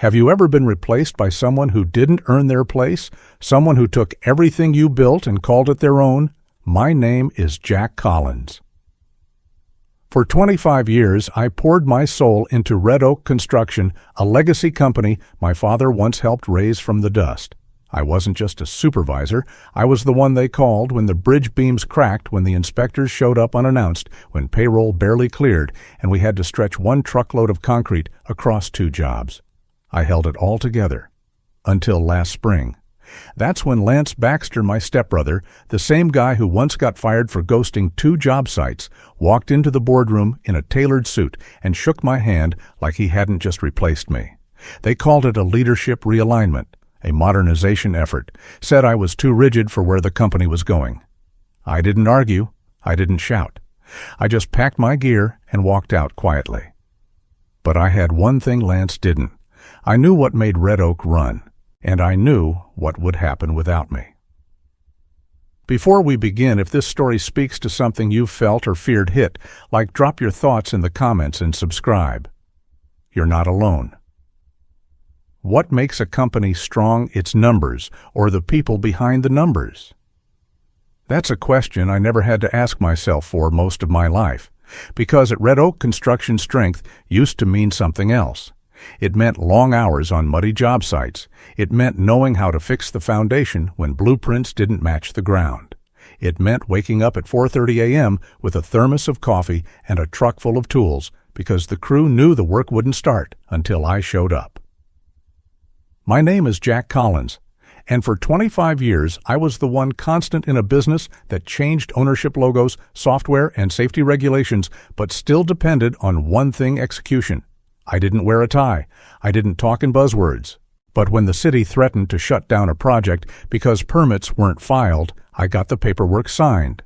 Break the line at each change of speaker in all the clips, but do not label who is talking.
Have you ever been replaced by someone who didn't earn their place? Someone who took everything you built and called it their own? My name is Jack Collins. For 25 years, I poured my soul into Red Oak Construction, a legacy company my father once helped raise from the dust. I wasn't just a supervisor. I was the one they called when the bridge beams cracked, when the inspectors showed up unannounced, when payroll barely cleared, and we had to stretch one truckload of concrete across 2 jobs. I held it all together. Until last spring. That's when Lance Baxter, my stepbrother, the same guy who once got fired for ghosting 2 job sites, walked into the boardroom in a tailored suit and shook my hand like he hadn't just replaced me. They called it a leadership realignment, a modernization effort, said I was too rigid for where the company was going. I didn't argue. I didn't shout. I just packed my gear and walked out quietly. But I had one thing Lance didn't. I knew what made Red Oak run, and I knew what would happen without me. Before we begin, if this story speaks to something you've felt or feared, drop your thoughts in the comments and subscribe. You're not alone. What makes a company strong? Its numbers, or the people behind the numbers? That's a question I never had to ask myself for most of my life, because at Red Oak Construction, strength used to mean something else. It meant long hours on muddy job sites. It meant knowing how to fix the foundation when blueprints didn't match the ground. It meant waking up at 4:30 a.m. with a thermos of coffee and a truck full of tools, because the crew knew the work wouldn't start until I showed up. My name is Jack Collins, and for 25 years I was the one constant in a business that changed ownership logos, software, and safety regulations, but still depended on one thing: execution. I didn't wear a tie. I didn't talk in buzzwords. But when the city threatened to shut down a project because permits weren't filed, I got the paperwork signed.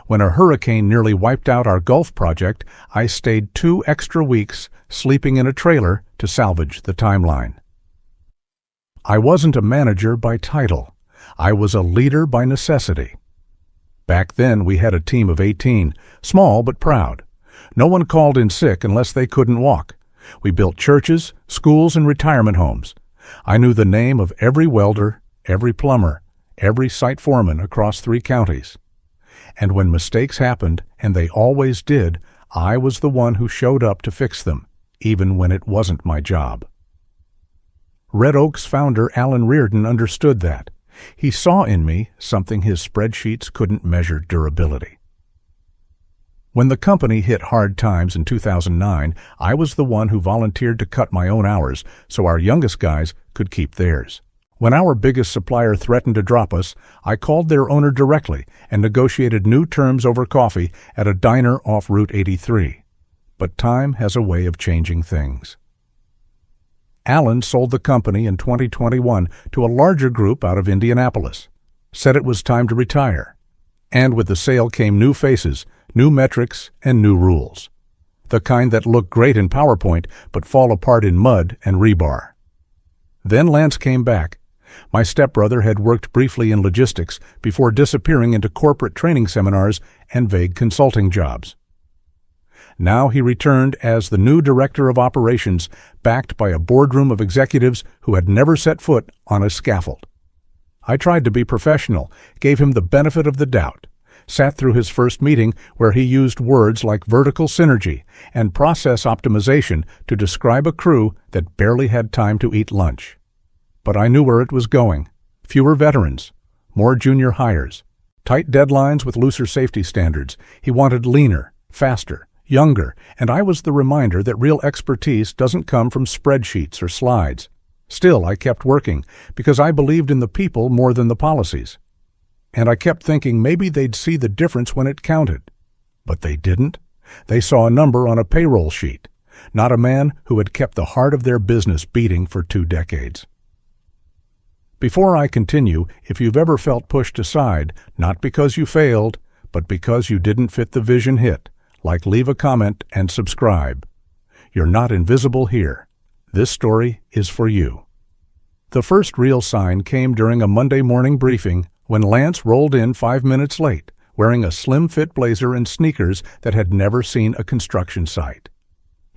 When a hurricane nearly wiped out our Gulf project, I stayed 2 extra weeks sleeping in a trailer to salvage the timeline. I wasn't a manager by title. I was a leader by necessity. Back then, we had a team of 18, small but proud. No one called in sick unless they couldn't walk. We built churches, schools, and retirement homes. I knew the name of every welder, every plumber, every site foreman across 3 counties. And when mistakes happened, and they always did, I was the one who showed up to fix them, even when it wasn't my job. Red Oak's founder, Alan Reardon, understood that. He saw in me something his spreadsheets couldn't measure: durability. When the company hit hard times in 2009, I was the one who volunteered to cut my own hours so our youngest guys could keep theirs. When our biggest supplier threatened to drop us, I called their owner directly and negotiated new terms over coffee at a diner off Route 83. But time has a way of changing things. Alan sold the company in 2021 to a larger group out of Indianapolis, said it was time to retire. And with the sale came new faces, new metrics, and new rules. The kind that look great in PowerPoint but fall apart in mud and rebar. Then Lance came back. My stepbrother had worked briefly in logistics before disappearing into corporate training seminars and vague consulting jobs. Now he returned as the new director of operations, backed by a boardroom of executives who had never set foot on a scaffold. I tried to be professional, gave him the benefit of the doubt, sat through his first meeting where he used words like vertical synergy and process optimization to describe a crew that barely had time to eat lunch. But I knew where it was going: fewer veterans, more junior hires, tight deadlines with looser safety standards. He wanted leaner, faster, younger, and I was the reminder that real expertise doesn't come from spreadsheets or slides. Still, I kept working because I believed in the people more than the policies. And I kept thinking maybe they'd see the difference when it counted. But they didn't. They saw a number on a payroll sheet, not a man who had kept the heart of their business beating for 2 decades. Before I continue, if you've ever felt pushed aside, not because you failed, but because you didn't fit the vision, leave a comment and subscribe. You're not invisible here. This story is for you. The first real sign came during a Monday morning briefing when Lance rolled in 5 minutes late, wearing a slim-fit blazer and sneakers that had never seen a construction site.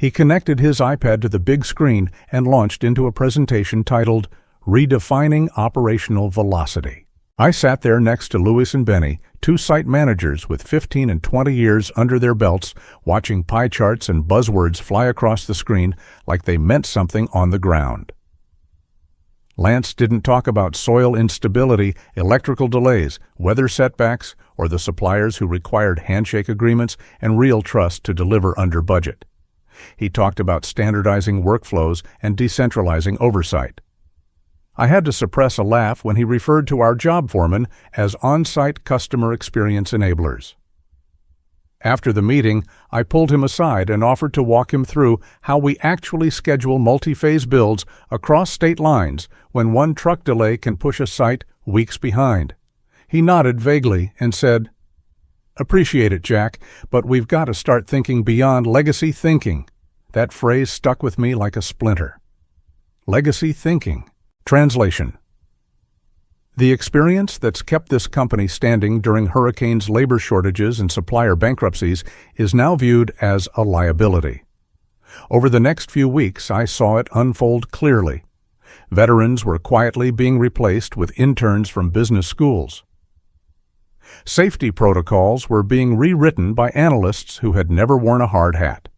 He connected his iPad to the big screen and launched into a presentation titled Redefining Operational Velocity. I sat there next to Louis and Benny, two site managers with 15 and 20 years under their belts, watching pie charts and buzzwords fly across the screen like they meant something on the ground. Lance didn't talk about soil instability, electrical delays, weather setbacks, or the suppliers who required handshake agreements and real trust to deliver under budget. He talked about standardizing workflows and decentralizing oversight. I had to suppress a laugh when he referred to our job foremen as on-site customer experience enablers. After the meeting, I pulled him aside and offered to walk him through how we actually schedule multi-phase builds across state lines when one truck delay can push a site weeks behind. He nodded vaguely and said, "Appreciate it, Jack, but we've got to start thinking beyond legacy thinking." That phrase stuck with me like a splinter. Legacy thinking. Translation: the experience that's kept this company standing during hurricanes, labor shortages, and supplier bankruptcies is now viewed as a liability. Over the next few weeks, I saw it unfold clearly. Veterans were quietly being replaced with interns from business schools. Safety protocols were being rewritten by analysts who had never worn a hard hat.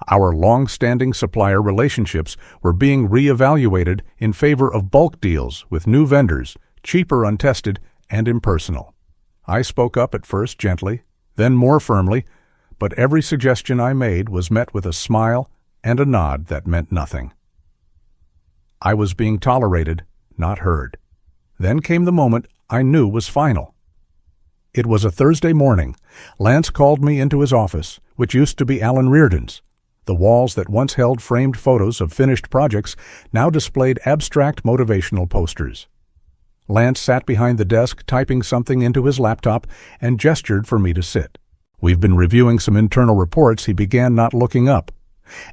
Our long-standing supplier relationships were being reevaluated in favor of bulk deals with new vendors, cheaper, untested, and impersonal. I spoke up at first gently, then more firmly, but every suggestion I made was met with a smile and a nod that meant nothing. I was being tolerated, not heard. Then came the moment I knew was final. It was a Thursday morning. Lance called me into his office, which used to be Alan Reardon's. The walls that once held framed photos of finished projects now displayed abstract motivational posters. Lance sat behind the desk typing something into his laptop and gestured for me to sit. "We've been reviewing some internal reports," he began, not looking up.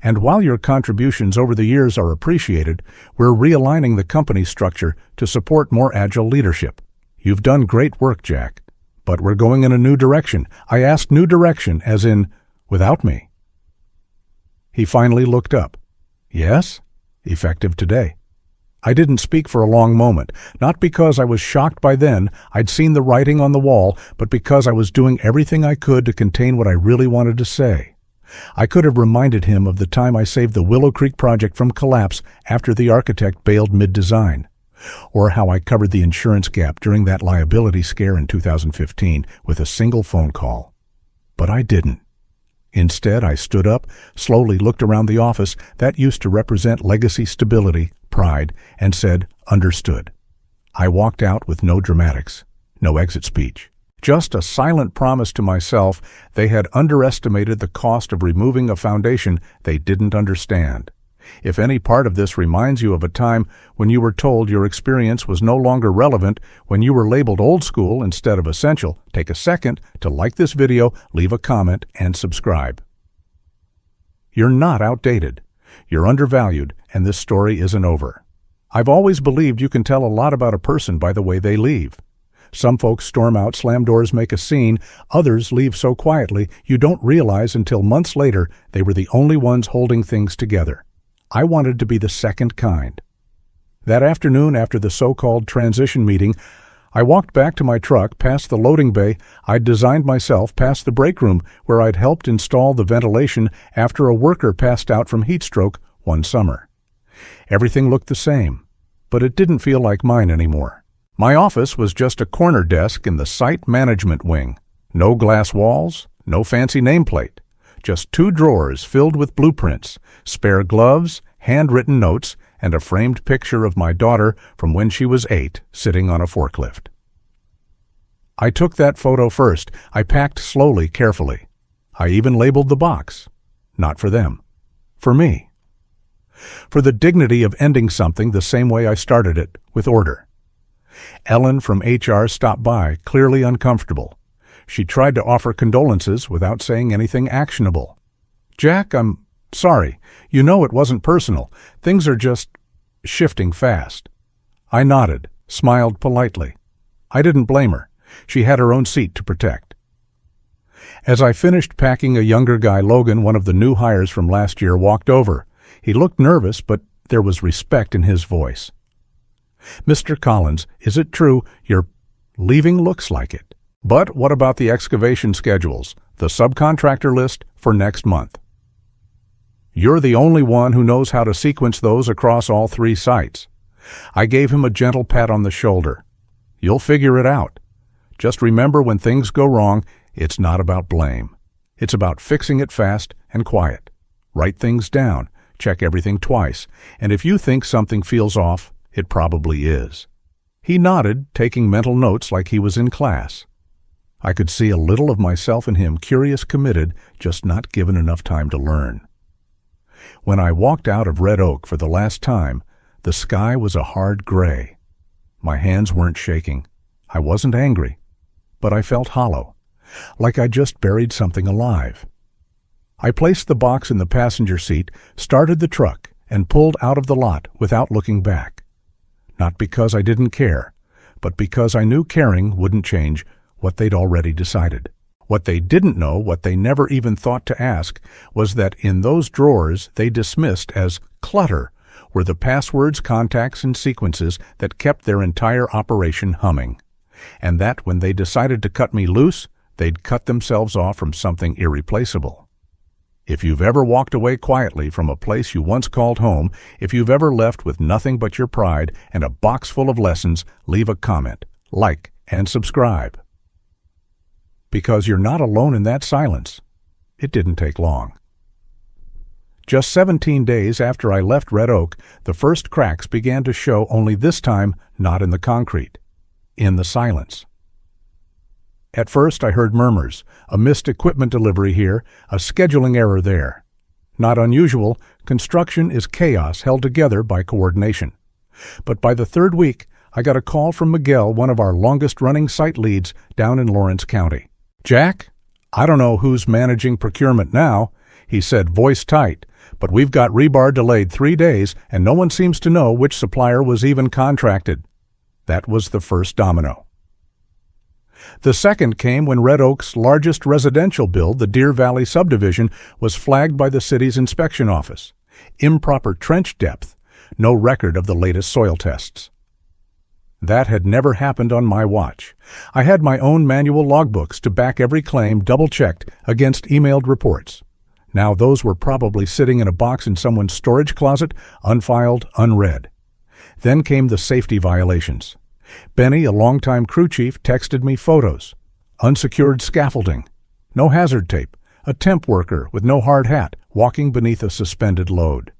"And while your contributions over the years are appreciated, we're realigning the company structure to support more agile leadership. You've done great work, Jack, but we're going in a new direction." I asked new direction, as in, without me. He finally looked up. "Yes? Effective today." I didn't speak for a long moment, not because I was shocked by then, I'd seen the writing on the wall, but because I was doing everything I could to contain what I really wanted to say. I could have reminded him of the time I saved the Willow Creek project from collapse after the architect bailed mid-design, or how I covered the insurance gap during that liability scare in 2015 with a single phone call. But I didn't. Instead, I stood up, slowly looked around the office that used to represent legacy stability, pride, and said, "Understood." I walked out with no dramatics, no exit speech. Just a silent promise to myself they had underestimated the cost of removing a foundation they didn't understand. If any part of this reminds you of a time when you were told your experience was no longer relevant, when you were labeled old school instead of essential, take a second to like this video, leave a comment, and subscribe. You're not outdated. You're undervalued, and this story isn't over. I've always believed you can tell a lot about a person by the way they leave. Some folks storm out, slam doors, make a scene. Others leave so quietly you don't realize until months later they were the only ones holding things together. I wanted to be the second kind. That afternoon, after the so-called transition meeting, I walked back to my truck, past the loading bay I'd designed myself, past the break room where I'd helped install the ventilation after a worker passed out from heat stroke one summer. Everything looked the same, but it didn't feel like mine anymore. My office was just a corner desk in the site management wing. No glass walls, no fancy nameplate. Just 2 drawers filled with blueprints, spare gloves, handwritten notes, and a framed picture of my daughter from when she was 8, sitting on a forklift. I took that photo first. I packed slowly, carefully. I even labeled the box. Not for them. For me. For the dignity of ending something the same way I started it, with order. Ellen from HR stopped by, clearly uncomfortable. She tried to offer condolences without saying anything actionable. "Jack, I'm sorry. You know it wasn't personal. Things are just shifting fast." I nodded, smiled politely. I didn't blame her. She had her own seat to protect. As I finished packing, a younger guy, Logan, one of the new hires from last year, walked over. He looked nervous, but there was respect in his voice. "Mr. Collins, is it true you're leaving?" "Looks like it. But what about the excavation schedules, the subcontractor list for next month?" "You're the only one who knows how to sequence those across all 3 sites." I gave him a gentle pat on the shoulder. "You'll figure it out. Just remember, when things go wrong, it's not about blame. It's about fixing it fast and quiet. Write things down, check everything twice, and if you think something feels off, it probably is." He nodded, taking mental notes like he was in class. I could see a little of myself in him, curious, committed, just not given enough time to learn. When I walked out of Red Oak for the last time, the sky was a hard gray. My hands weren't shaking. I wasn't angry, but I felt hollow, like I just buried something alive. I placed the box in the passenger seat, started the truck, and pulled out of the lot without looking back. Not because I didn't care, but because I knew caring wouldn't change what they'd already decided. What they didn't know, what they never even thought to ask, was that in those drawers they dismissed as clutter were the passwords, contacts, and sequences that kept their entire operation humming, and that when they decided to cut me loose, they'd cut themselves off from something irreplaceable. If you've ever walked away quietly from a place you once called home, if you've ever left with nothing but your pride and a box full of lessons, leave a comment, like, and subscribe. Because you're not alone in that silence. It didn't take long. Just 17 days after I left Red Oak, the first cracks began to show, only this time not in the concrete, in the silence. At first I heard murmurs, a missed equipment delivery here, a scheduling error there. Not unusual, construction is chaos held together by coordination. But by the 3rd week, I got a call from Miguel, one of our longest-running site leads down in Lawrence County. "Jack, I don't know who's managing procurement now," he said, voice tight, "but we've got rebar delayed 3 days, and no one seems to know which supplier was even contracted." That was the first domino. The second came when Red Oak's largest residential build, the Deer Valley subdivision, was flagged by the city's inspection office. Improper trench depth, no record of the latest soil tests. That had never happened on my watch. I had my own manual logbooks to back every claim, double-checked against emailed reports. Now those were probably sitting in a box in someone's storage closet, unfiled, unread. Then came the safety violations. Benny, a longtime crew chief, texted me photos. Unsecured scaffolding, no hazard tape, a temp worker with no hard hat walking beneath a suspended load.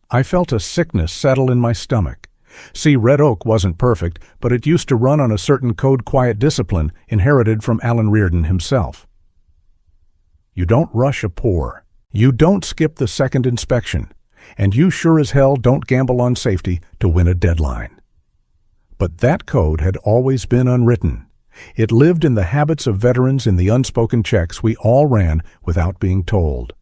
I felt a sickness settle in my stomach. See, Red Oak wasn't perfect, but it used to run on a certain code-quiet discipline inherited from Alan Reardon himself. You don't rush a pour. You don't skip the second inspection. And you sure as hell don't gamble on safety to win a deadline. But that code had always been unwritten. It lived in the habits of veterans, in the unspoken checks we all ran without being told.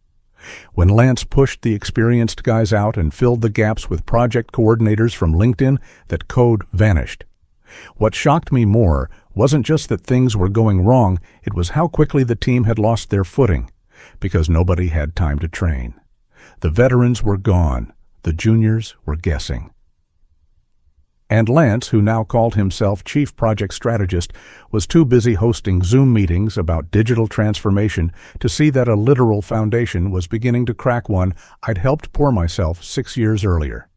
When Lance pushed the experienced guys out and filled the gaps with project coordinators from LinkedIn, that code vanished. What shocked me more wasn't just that things were going wrong, it was how quickly the team had lost their footing, because nobody had time to train. The veterans were gone. The juniors were guessing. And Lance, who now called himself Chief Project Strategist, was too busy hosting Zoom meetings about digital transformation to see that a literal foundation was beginning to crack one I'd helped pour myself 6 years earlier.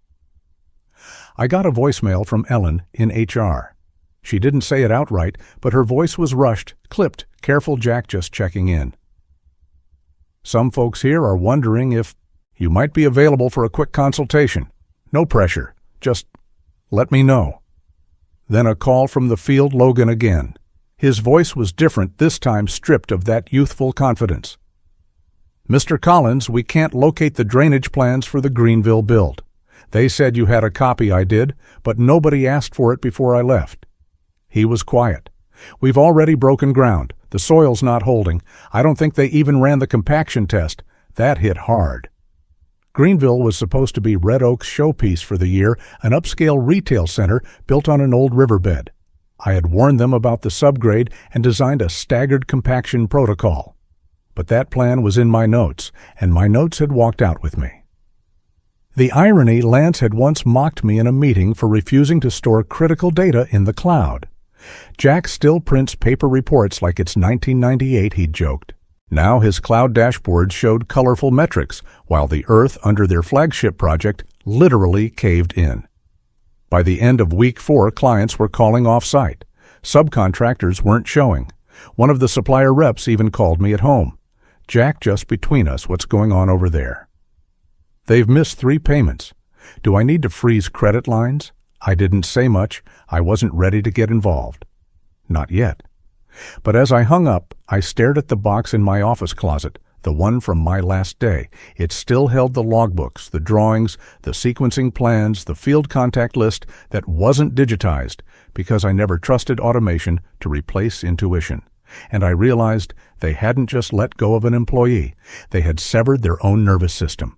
I got a voicemail from Ellen in HR. She didn't say it outright, but her voice was rushed, clipped, careful Jack just checking in. "Some folks here are wondering if you might be available for a quick consultation. No pressure, just let me know." Then a call from the field, Logan again. His voice was different, this time stripped of that youthful confidence. "Mr. Collins, we can't locate the drainage plans for the Greenville build. They said you had a copy, I did, but nobody asked for it before I left." He was quiet. "We've already broken ground. The soil's not holding. I don't think they even ran the compaction test. That hit hard." Greenville was supposed to be Red Oak's showpiece for the year, an upscale retail center built on an old riverbed. I had warned them about the subgrade and designed a staggered compaction protocol. But that plan was in my notes, and my notes had walked out with me. The irony, Lance had once mocked me in a meeting for refusing to store critical data in the cloud. Jack still prints paper reports like it's 1998, he'd joked. Now his cloud dashboards showed colorful metrics, while the Earth under their flagship project literally caved in. By the end of week 4, clients were calling off-site. Subcontractors weren't showing. One of the supplier reps even called me at home. Jack, just between us, what's going on over there? They've missed 3 payments. Do I need to freeze credit lines? I didn't say much. I wasn't ready to get involved. Not yet. But as I hung up, I stared at the box in my office closet, the one from my last day. It still held the logbooks, the drawings, the sequencing plans, the field contact list that wasn't digitized because I never trusted automation to replace intuition. And I realized they hadn't just let go of an employee. They had severed their own nervous system.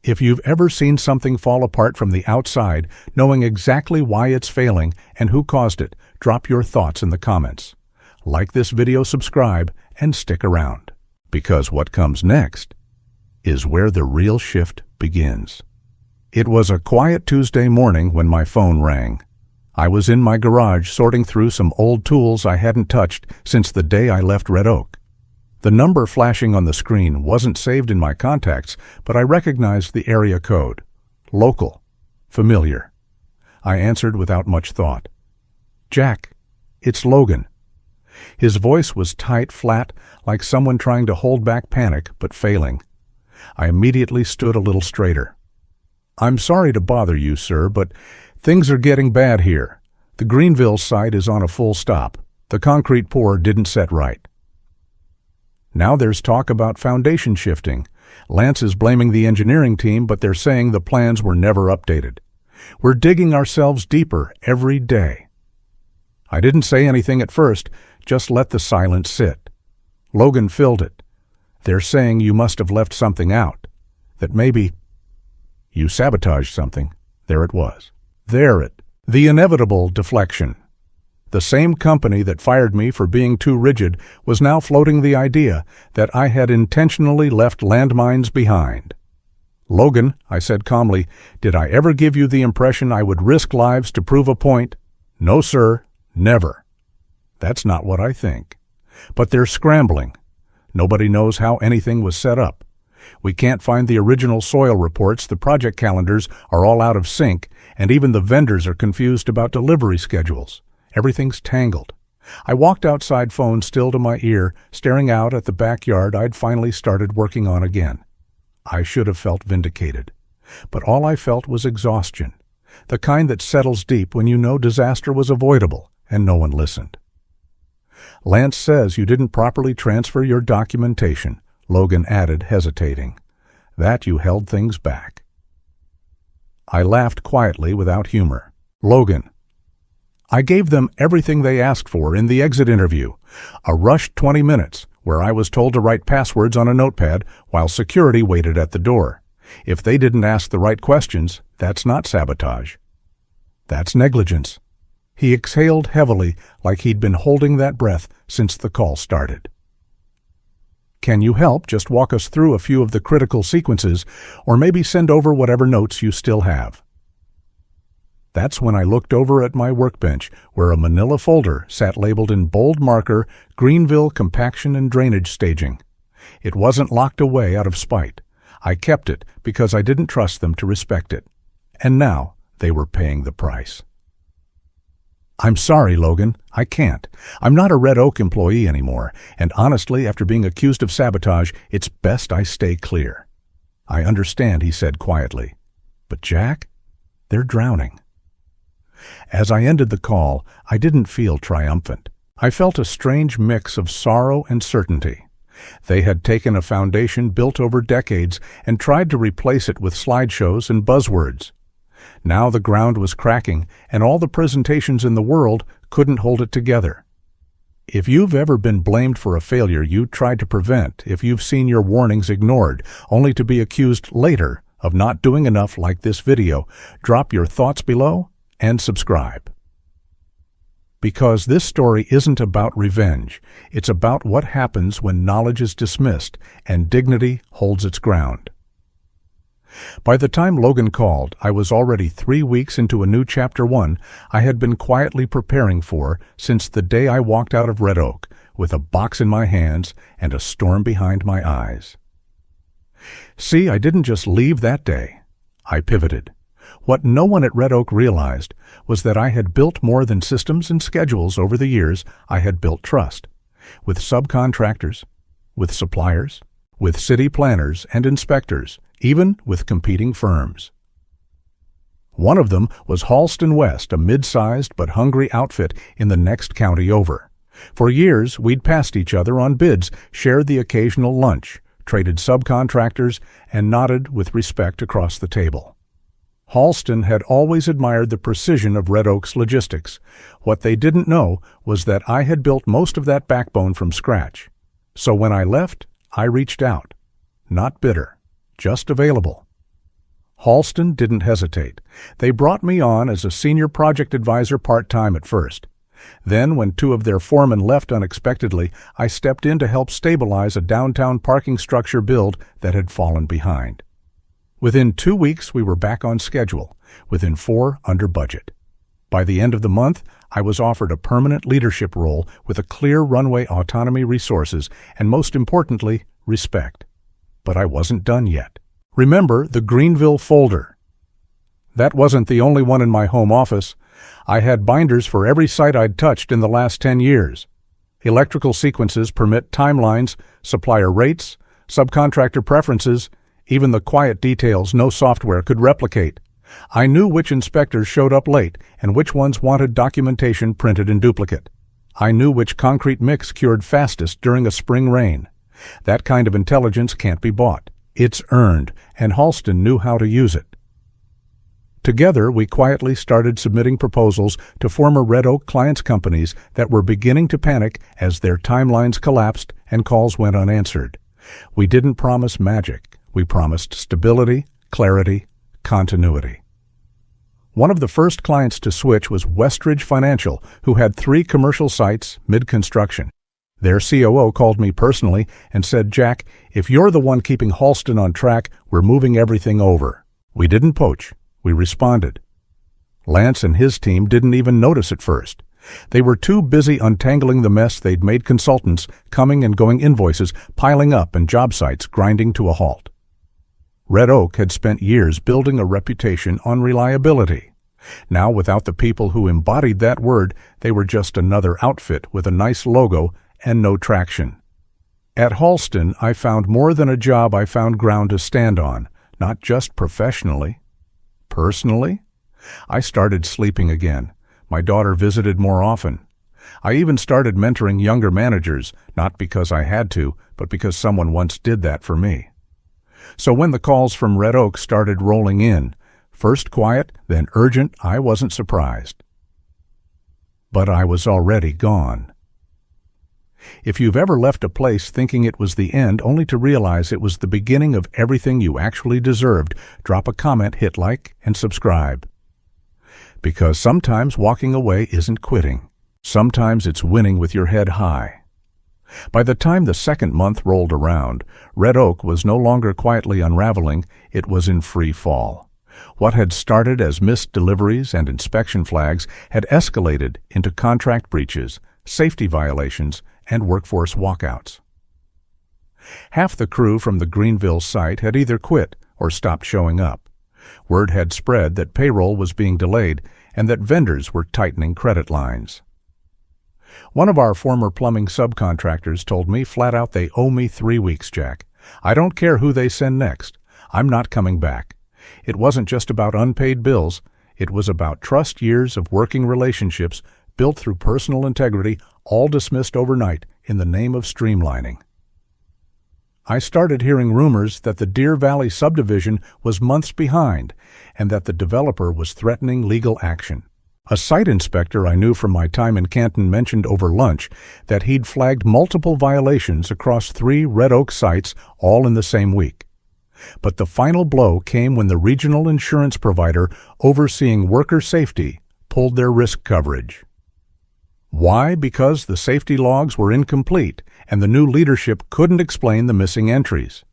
If you've ever seen something fall apart from the outside, knowing exactly why it's failing and who caused it, drop your thoughts in the comments. Like this video, subscribe, and stick around. Because what comes next is where the real shift begins. It was a quiet Tuesday morning when my phone rang. I was in my garage sorting through some old tools I hadn't touched since the day I left Red Oak. The number flashing on the screen wasn't saved in my contacts, but I recognized the area code. Local. Familiar. I answered without much thought. Jack, it's Logan. His voice was tight, flat, like someone trying to hold back panic, but failing. I immediately stood a little straighter. I'm sorry to bother you, sir, but things are getting bad here. The Greenville site is on a full stop. The concrete pour didn't set right. Now there's talk about foundation shifting. Lance is blaming the engineering team, but they're saying the plans were never updated. We're digging ourselves deeper every day. I didn't say anything at first, just let the silence sit. Logan filled it. They're saying you must have left something out. That maybe you sabotaged something. There it was. The inevitable deflection. The same company that fired me for being too rigid was now floating the idea that I had intentionally left landmines behind. Logan, I said calmly, did I ever give you the impression I would risk lives to prove a point? No, sir, never. That's not what I think. But they're scrambling. Nobody knows how anything was set up. We can't find the original soil reports, the project calendars are all out of sync, and even the vendors are confused about delivery schedules. Everything's tangled. I walked outside, phone still to my ear, staring out at the backyard I'd finally started working on again. I should have felt vindicated. But all I felt was exhaustion, the kind that settles deep when you know disaster was avoidable and no one listened. Lance says you didn't properly transfer your documentation, Logan added, hesitating. That you held things back. I laughed quietly without humor. Logan, I gave them everything they asked for in the exit interview, a rushed 20 minutes where I was told to write passwords on a notepad while security waited at the door. If they didn't ask the right questions, that's not sabotage. That's negligence. He exhaled heavily like he'd been holding that breath since the call started. Can you help just walk us through a few of the critical sequences, or maybe send over whatever notes you still have? That's when I looked over at my workbench, where a manila folder sat labeled in bold marker, Greenville Compaction and Drainage Staging. It wasn't locked away out of spite. I kept it because I didn't trust them to respect it. And now they were paying the price. I'm sorry, Logan. I can't. I'm not a Red Oak employee anymore, and honestly, after being accused of sabotage, it's best I stay clear. I understand, he said quietly. But Jack, they're drowning. As I ended the call, I didn't feel triumphant. I felt a strange mix of sorrow and certainty. They had taken a foundation built over decades and tried to replace it with slideshows and buzzwords. Now the ground was cracking, and all the presentations in the world couldn't hold it together. If you've ever been blamed for a failure you tried to prevent, if you've seen your warnings ignored, only to be accused later of not doing enough like this video, drop your thoughts below and subscribe. Because this story isn't about revenge. It's about what happens when knowledge is dismissed and dignity holds its ground. By the time Logan called, I was already 3 weeks into a new Chapter 1 I had been quietly preparing for since the day I walked out of Red Oak, with a box in my hands and a storm behind my eyes. See, I didn't just leave that day. I pivoted. What no one at Red Oak realized was that I had built more than systems and schedules over the years. I had built trust. With subcontractors, with suppliers, with city planners and inspectors, even with competing firms. One of them was Halston West, a mid-sized but hungry outfit in the next county over. For years, we'd passed each other on bids, shared the occasional lunch, traded subcontractors, and nodded with respect across the table. Halston had always admired the precision of Red Oak's logistics. What they didn't know was that I had built most of that backbone from scratch. So when I left, I reached out. Not bitter, just available. Halston didn't hesitate. They brought me on as a senior project advisor part-time at first. Then, when 2 of their foremen left unexpectedly, I stepped in to help stabilize a downtown parking structure build that had fallen behind. Within 2 weeks, we were back on schedule. Within 4, under budget. By the end of the month, I was offered a permanent leadership role with a clear runway autonomy, resources, and most importantly, respect. But I wasn't done yet. Remember the Greenville folder? That wasn't the only one in my home office. I had binders for every site I'd touched in the last 10 years. Electrical sequences, permit timelines, supplier rates, subcontractor preferences, even the quiet details no software could replicate. I knew which inspectors showed up late and which ones wanted documentation printed in duplicate. I knew which concrete mix cured fastest during a spring rain. That kind of intelligence can't be bought. It's earned, and Halston knew how to use it. Together, we quietly started submitting proposals to former Red Oak clients' companies that were beginning to panic as their timelines collapsed and calls went unanswered. We didn't promise magic. We promised stability, clarity, continuity. One of the first clients to switch was Westridge Financial, who had 3 commercial sites mid-construction. Their COO called me personally and said, "Jack, if you're the one keeping Halston on track, we're moving everything over." We didn't poach. We responded. Lance and his team didn't even notice at first. They were too busy untangling the mess they'd made consultants, coming and going invoices, piling up, and job sites grinding to a halt. Red Oak had spent years building a reputation on reliability. Now, without the people who embodied that word, they were just another outfit with a nice logo and no traction. At Halston, I found more than a job. I found ground to stand on, not just professionally. Personally, I started sleeping again. My daughter visited more often. I even started mentoring younger managers, not because I had to, but because someone once did that for me. So when the calls from Red Oak started rolling in, first quiet, then urgent, I wasn't surprised. But I was already gone. If you've ever left a place thinking it was the end only to realize it was the beginning of everything you actually deserved, drop a comment, hit like, and subscribe. Because sometimes walking away isn't quitting. Sometimes it's winning with your head high. By the time the second month rolled around, Red Oak was no longer quietly unraveling, it was in free fall. What had started as missed deliveries and inspection flags had escalated into contract breaches, safety violations, and workforce walkouts. Half the crew from the Greenville site had either quit or stopped showing up. Word had spread that payroll was being delayed and that vendors were tightening credit lines. One of our former plumbing subcontractors told me flat out, "They owe me 3 weeks, Jack. I don't care who they send next. I'm not coming back." It wasn't just about unpaid bills. It was about trust, years of working relationships built through personal integrity, all dismissed overnight in the name of streamlining. I started hearing rumors that the Deer Valley subdivision was months behind and that the developer was threatening legal action. A site inspector I knew from my time in Canton mentioned over lunch that he'd flagged multiple violations across 3 Red Oak sites all in the same week. But the final blow came when the regional insurance provider overseeing worker safety pulled their risk coverage. Why? Because the safety logs were incomplete, and the new leadership couldn't explain the missing entries.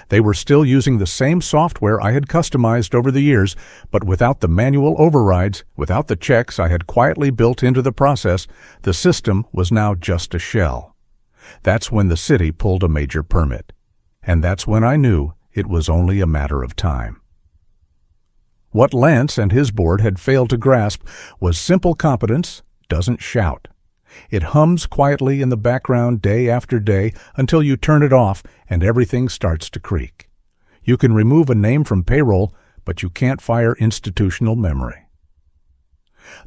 They were still using the same software I had customized over the years, but without the manual overrides, without the checks I had quietly built into the process, the system was now just a shell. That's when the city pulled a major permit. And that's when I knew it was only a matter of time. What Lance and his board had failed to grasp was simple competence doesn't shout. It hums quietly in the background day after day until you turn it off and everything starts to creak. You can remove a name from payroll, but you can't fire institutional memory.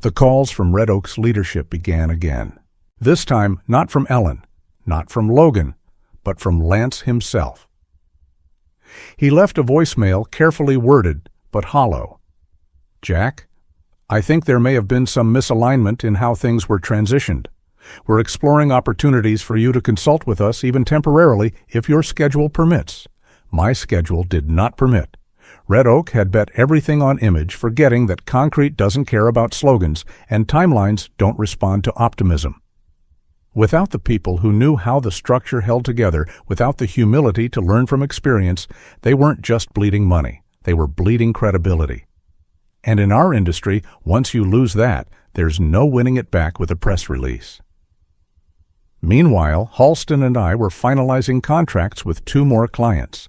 The calls from Red Oak's leadership began again. This time, not from Ellen, not from Logan, but from Lance himself. He left a voicemail carefully worded, but hollow. "Jack, I think there may have been some misalignment in how things were transitioned. We're exploring opportunities for you to consult with us even temporarily if your schedule permits. My schedule did not permit. Red Oak had bet everything on image, forgetting that concrete doesn't care about slogans and timelines don't respond to optimism. Without the people who knew how the structure held together, without the humility to learn from experience, they weren't just bleeding money. They were bleeding credibility. And in our industry, once you lose that, there's no winning it back with a press release." Meanwhile, Halston and I were finalizing contracts with 2 more clients.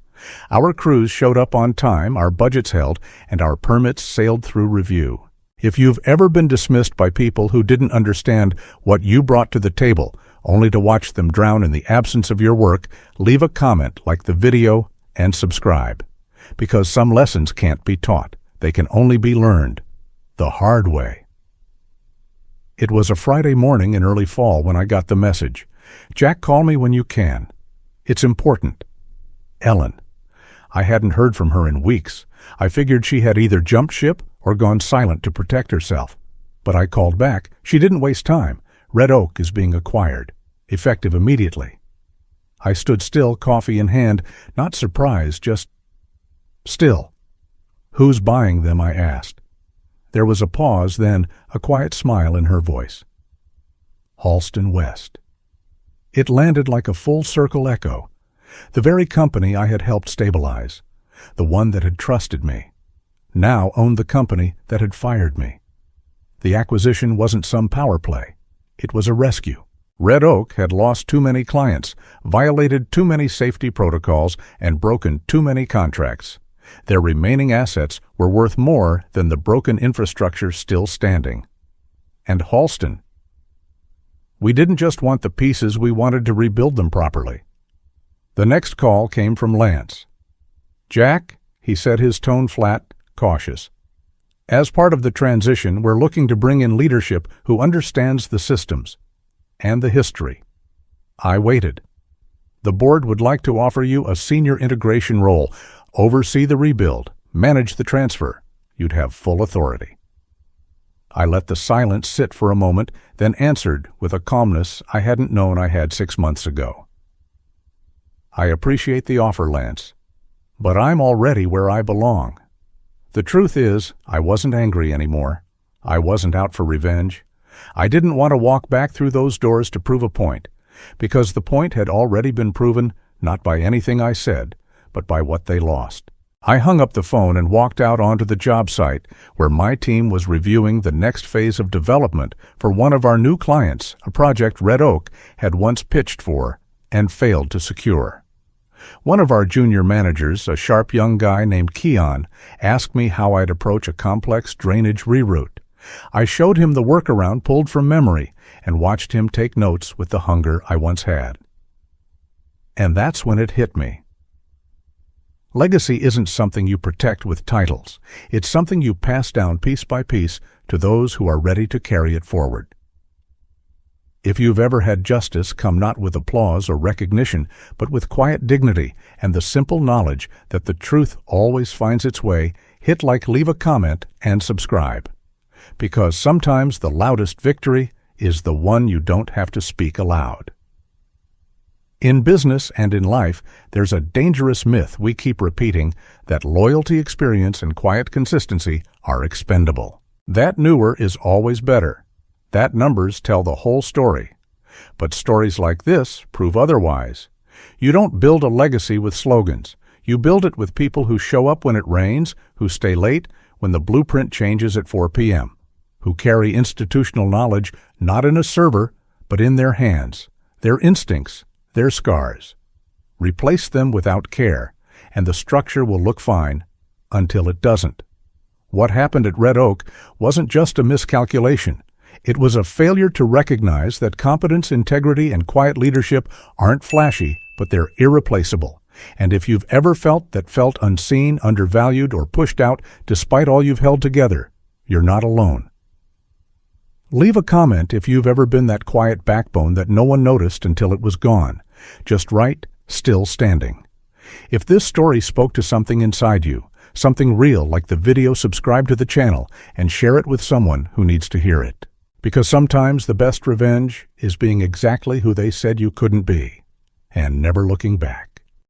Our crews showed up on time, our budgets held, and our permits sailed through review. If you've ever been dismissed by people who didn't understand what you brought to the table, only to watch them drown in the absence of your work, leave a comment, like the video, and subscribe. Because some lessons can't be taught. They can only be learned the hard way. It was a Friday morning in early fall when I got the message. "Jack, call me when you can. It's important. Ellen." I hadn't heard from her in weeks. I figured she had either jumped ship or gone silent to protect herself. But I called back. She didn't waste time. Red Oak is being acquired, effective immediately. I stood still, coffee in hand, not surprised, just still. "Who's buying them?" I asked. There was a pause, then a quiet smile in her voice. "Halston West." It landed like a full-circle echo. The very company I had helped stabilize, the one that had trusted me, now owned the company that had fired me. The acquisition wasn't some power play. It was a rescue. Red Oak had lost too many clients, violated too many safety protocols, and broken too many contracts. Their remaining assets were worth more than the broken infrastructure still standing. And Halston. We didn't just want the pieces, we wanted to rebuild them properly. The next call came from Lance. "Jack," he said, his tone flat, cautious. "As part of the transition, we're looking to bring in leadership who understands the systems and the history." I waited. "The board would like to offer you a senior integration role. Oversee the rebuild, manage the transfer. You'd have full authority." I let the silence sit for a moment, then answered with a calmness I hadn't known I had 6 months ago. "I appreciate the offer, Lance, but I'm already where I belong." The truth is, I wasn't angry anymore. I wasn't out for revenge. I didn't want to walk back through those doors to prove a point, because the point had already been proven, not by anything I said, but by what they lost. I hung up the phone and walked out onto the job site, where my team was reviewing the next phase of development for one of our new clients, a project Red Oak had once pitched for and failed to secure. One of our junior managers, a sharp young guy named Keon, asked me how I'd approach a complex drainage reroute. I showed him the workaround pulled from memory and watched him take notes with the hunger I once had. And that's when it hit me. Legacy isn't something you protect with titles. It's something you pass down piece by piece to those who are ready to carry it forward. If you've ever had justice come not with applause or recognition, but with quiet dignity and the simple knowledge that the truth always finds its way, hit like, leave a comment, and subscribe. Because sometimes the loudest victory is the one you don't have to speak aloud. In business and in life, there's a dangerous myth we keep repeating that loyalty, experience, and quiet consistency are expendable. That newer is always better. That numbers tell the whole story. But stories like this prove otherwise. You don't build a legacy with slogans. You build it with people who show up when it rains, who stay late when the blueprint changes at 4 p.m., who carry institutional knowledge not in a server, but in their hands, their instincts, their scars. Replace them without care, and the structure will look fine until it doesn't. What happened at Red Oak wasn't just a miscalculation. It was a failure to recognize that competence, integrity, and quiet leadership aren't flashy, but they're irreplaceable. And if you've ever felt unseen, undervalued, or pushed out despite all you've held together, you're not alone. Leave a comment if you've ever been that quiet backbone that no one noticed until it was gone, just right, still standing. If this story spoke to something inside you, something real like the video, subscribe to the channel and share it with someone who needs to hear it. Because sometimes the best revenge is being exactly who they said you couldn't be, and never looking back.